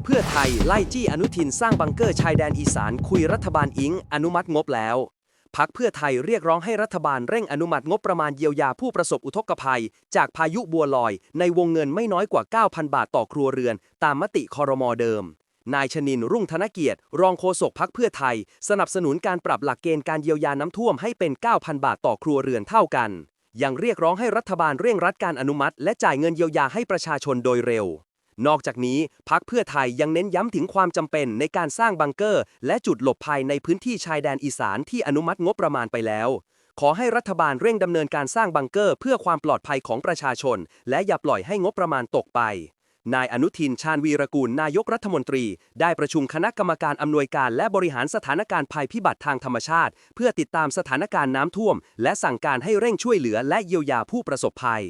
เพื่อไทยไล่จี้อนุทินสร้างบังเกอร์ชายแดนอีสานคุยรัฐบาลอิงอนุมัติงบแล้วพรรคเพื่อไทยเรียกร้องให้รัฐบาลเร่งอนุมัติงบประมาณเยียวยาผู้ประสบอุทกภัยจากพายุบัวลอยในวงเงินไม่น้อยกว่า 9,000 บาทต่อครัวเรือนตามมติครม.เดิมนายชนินทร์รุ่งธนเกียรติรองโฆษกพรรคเพื่อไทยสนับสนุนการปรับหลักเกณฑ์การเยียวยาน้ำท่วมให้เป็น 9,000 บาทต่อครัวเรือนเท่ากันยังเรียกร้องให้รัฐบาลเร่งรัดการอนุมัติและจ่ายเงินเยียวยาให้ประชาชนโดยเร็วนอกจากนี้พรรคเพื่อไทยยังเน้นย้ำถึงความจำเป็นในการสร้างบังเกอร์และจุดหลบภัยในพื้นที่ชายแดนอีสานที่อนุมัติงบประมาณไปแล้วขอให้รัฐบาลเร่งดำเนินการสร้างบังเกอร์เพื่อความปลอดภัยของประชาชนและอย่าปล่อยให้งบประมาณตกไปนายอนุทินชาญวีรกูลนายกรัฐมนตรีได้ประชุมคณะกรรมการอำนวยการและบริหารสถานการณ์ภัยพิบัติทางธรรมชาติเพื่อติดตามสถานการณ์น้ำท่วมและสั่งการให้เร่งช่วยเหลือและเยียวยาผู้ประสบภัย